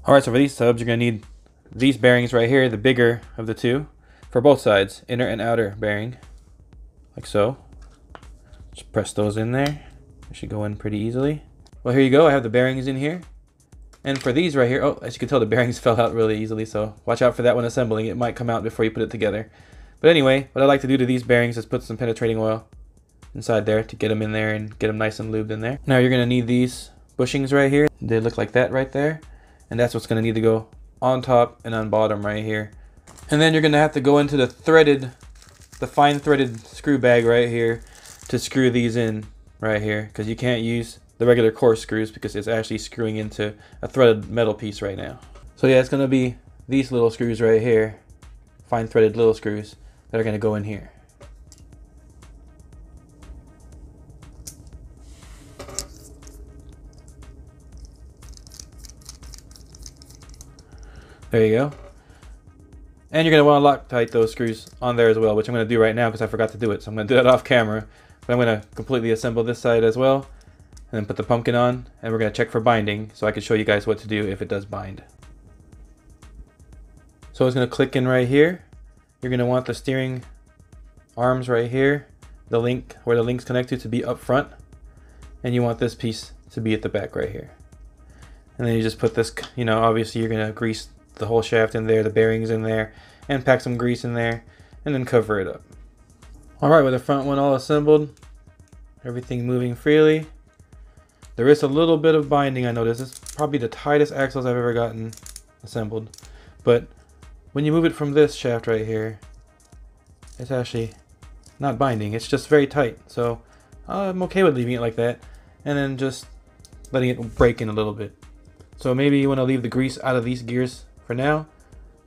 Alright, so for these subs, you're going to need these bearings right here, the bigger of the two, for both sides, inner and outer bearing, like so. Just press those in there. They should go in pretty easily. Well, here you go. I have the bearings in here. And for these right here, oh, as you can tell, the bearings fell out really easily, so watch out for that when assembling. It might come out before you put it together. But anyway, what I like to do to these bearings is put some penetrating oil inside there to get them in there and get them nice and lubed in there. Now you're going to need these bushings right here. They look like that right there. And that's what's going to need to go on top and on bottom right here. And then you're going to have to go into the fine threaded screw bag right here to screw these in right here, because you can't use the regular coarse screws because it's actually screwing into a threaded metal piece right now. So yeah, it's going to be these little screws right here, fine threaded little screws that are going to go in here. There you go. And you're going to want to Loctite those screws on there as well, which I'm going to do right now because I forgot to do it. So I'm going to do that off camera. But I'm going to completely assemble this side as well, and then put the pumpkin on, and we're going to check for binding so I can show you guys what to do if it does bind. So it's going to click in right here. You're going to want the steering arms right here, the link where the links connect to be up front, and you want this piece to be at the back right here. And then you just put this, you know, obviously you're going to grease the whole shaft in there, the bearings in there, and pack some grease in there, and then cover it up. Alright, with the front one all assembled, everything moving freely, there is a little bit of binding. I noticed it's probably the tightest axles I've ever gotten assembled, but when you move it from this shaft right here, it's actually not binding, it's just very tight. So I'm okay with leaving it like that and then just letting it break in a little bit. So maybe you want to leave the grease out of these gears for now,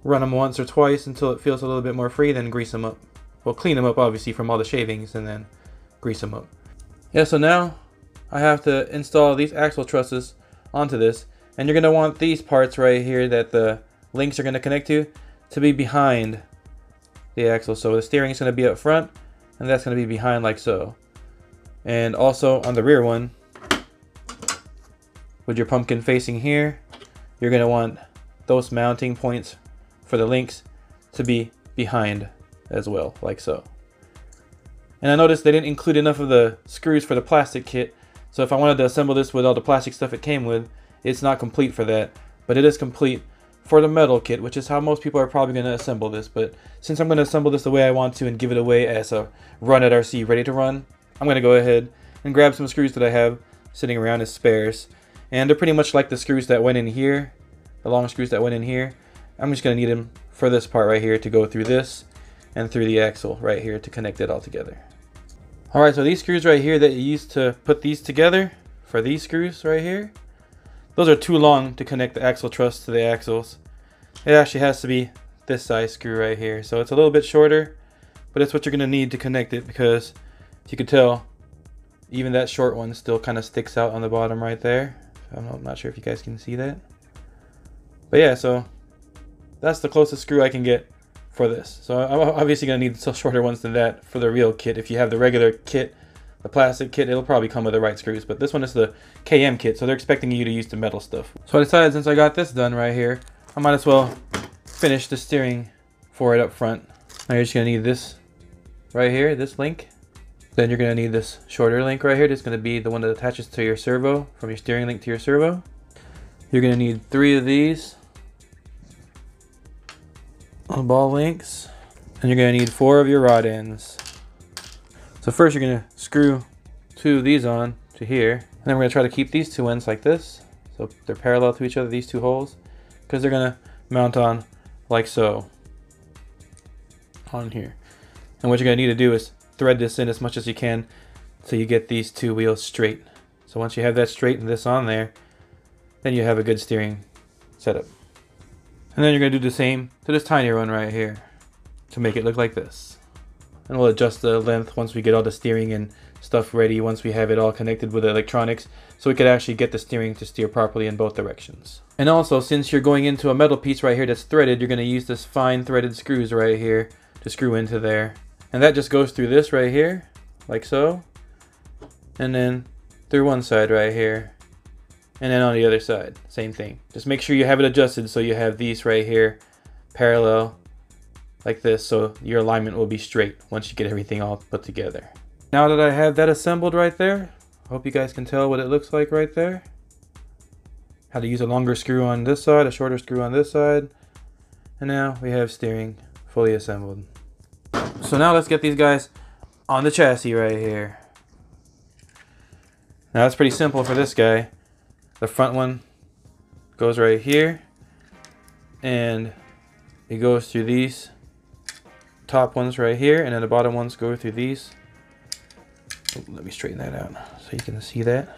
run them once or twice until it feels a little bit more free, then grease them up. Well, clean them up obviously from all the shavings and then grease them up. Yeah, so now I have to install these axle trusses onto this, and you're going to want these parts right here that the links are going to connect to be behind the axle. So the steering is going to be up front and that's going to be behind like so. And also on the rear one, with your pumpkin facing here, you're going to want those mounting points for the links to be behind as well, like so. And I noticed they didn't include enough of the screws for the plastic kit, so if I wanted to assemble this with all the plastic stuff it came with, it's not complete for that, but it is complete for the metal kit, which is how most people are probably going to assemble this. But since I'm going to assemble this the way I want to and give it away as a run at RC ready to run, I'm going to go ahead and grab some screws that I have sitting around as spares. And they're pretty much like the screws that went in here, the long screws that went in here. I'm just going to need them for this part right here to go through this and through the axle right here to connect it all together. Alright, so these screws right here that you use to put these together, for these screws right here, those are too long to connect the axle truss to the axles. It actually has to be this size screw right here. So it's a little bit shorter, but it's what you're going to need to connect it, because as you can tell, even that short one still kind of sticks out on the bottom right there. I'm not sure if you guys can see that. But yeah, so that's the closest screw I can get for this. So I'm obviously going to need still shorter ones than that for the real kit. If you have the regular kit, the plastic kit, it'll probably come with the right screws. But this one is the KM kit, so they're expecting you to use the metal stuff. So I decided, since I got this done right here, I might as well finish the steering for it up front. Now you're just going to need this right here, this link. Then you're going to need this shorter link right here. This is going to be the one that attaches to your servo, from your steering link to your servo. You're going to need 3 of these ball links, and you're going to need 4 of your rod ends. So first you're going to screw 2 of these on to here, and then we're going to try to keep these 2 ends like this, so they're parallel to each other, these 2 holes, because they're going to mount on like so on here. And what you're going to need to do is thread this in as much as you can so you get these 2 wheels straight. So once you have that straight and this on there, then you have a good steering setup. And then you're going to do the same to this tinier one right here to make it look like this. And we'll adjust the length once we get all the steering and stuff ready, once we have it all connected with the electronics, so we could actually get the steering to steer properly in both directions. And also, since you're going into a metal piece right here that's threaded, you're going to use this fine threaded screws right here to screw into there. And that just goes through this right here, like so. And then through one side right here. And then on the other side, same thing. Just make sure you have it adjusted so you have these right here parallel like this, so your alignment will be straight once you get everything all put together. Now that I have that assembled right there, I hope you guys can tell what it looks like right there. How to use a longer screw on this side, a shorter screw on this side. And now we have steering fully assembled. So now let's get these guys on the chassis right here. Now it's pretty simple for this guy. The front one goes right here, and it goes through these top ones right here, and then the bottom ones go through these. Oh, let me straighten that out so you can see that.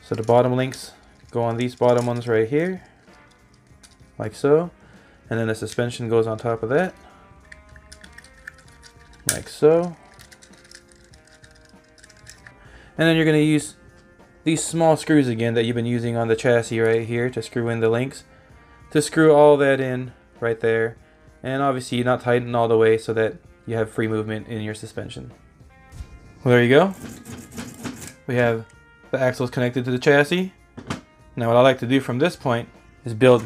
So the bottom links go on these bottom ones right here, like so, and then the suspension goes on top of that, like so. And then you're going to use these small screws again that you've been using on the chassis right here to screw in the links, to screw all that in right there. And obviously you're not tighten all the way so that you have free movement in your suspension. Well, there you go. We have the axles connected to the chassis. Now what I like to do from this point is build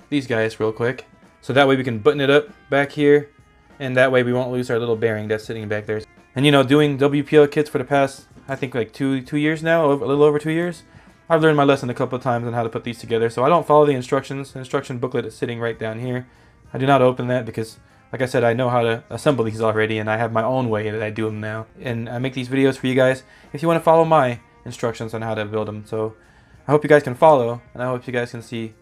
these guys real quick, so that way we can button it up back here, and that way we won't lose our little bearing that's sitting back there. And you know, doing WPL kits for the past, I think like two years now, a little over 2 years, I've learned my lesson a couple of times on how to put these together. So I don't follow the instructions. The instruction booklet is sitting right down here. I do not open that because, like I said, I know how to assemble these already, and I have my own way that I do them now. And I make these videos for you guys if you want to follow my instructions on how to build them. So I hope you guys can follow, and I hope you guys can see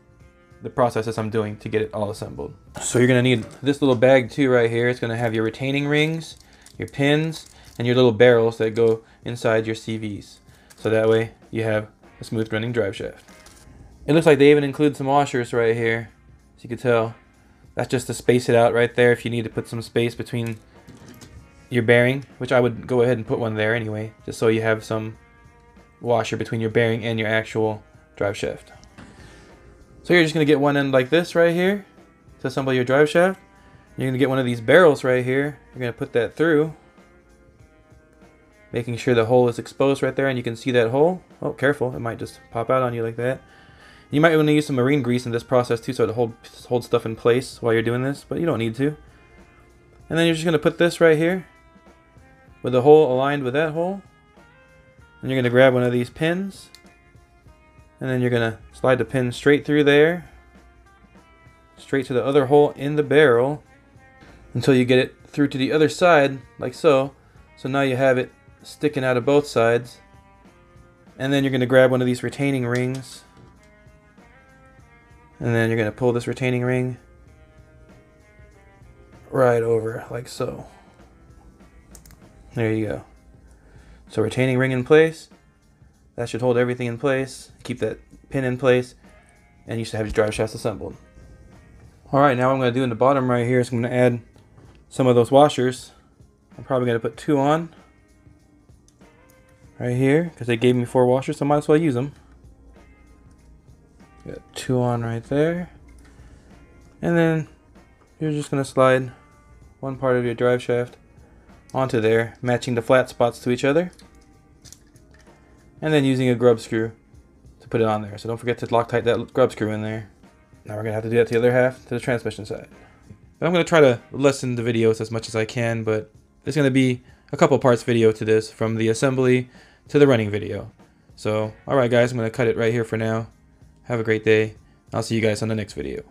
the processes I'm doing to get it all assembled. So you're going to need this little bag too right here. It's going to have your retaining rings, your pins, and your little barrels that go inside your CVs. So that way you have a smooth running drive shaft. It looks like they even include some washers right here, as you can tell. That's just to space it out right there if you need to put some space between your bearing, which I would go ahead and put one there anyway, just so you have some washer between your bearing and your actual drive shaft. So you're just going to get one end like this right here to assemble your drive shaft. You're going to get one of these barrels right here. You're going to put that through, making sure the hole is exposed right there, and you can see that hole. Oh, careful, it might just pop out on you like that. You might want to use some marine grease in this process too, so to hold stuff in place while you're doing this, but you don't need to. And then you're just going to put this right here with the hole aligned with that hole. And you're going to grab one of these pins, and then you're going to slide the pin straight through there, straight to the other hole in the barrel, until you get it through to the other side, like so. So now you have it sticking out of both sides. And then you're going to grab one of these retaining rings, and then you're going to pull this retaining ring right over, like so. There you go. So retaining ring in place. That should hold everything in place, keep that pin in place, and you should have your drive shafts assembled. Alright, now what I'm going to do in the bottom right here is I'm going to add some of those washers. I'm probably going to put 2 on right here because they gave me 4 washers, so I might as well use them. Got 2 on right there. And then you're just going to slide one part of your drive shaft onto there, matching the flat spots to each other. And then using a grub screw to put it on there. So don't forget to Loctite that grub screw in there. Now we're going to have to do that to the other half, to the transmission side. But I'm going to try to lessen the videos as much as I can, but there's going to be a couple parts video to this, from the assembly to the running video. So, alright guys, I'm going to cut it right here for now. Have a great day. I'll see you guys on the next video.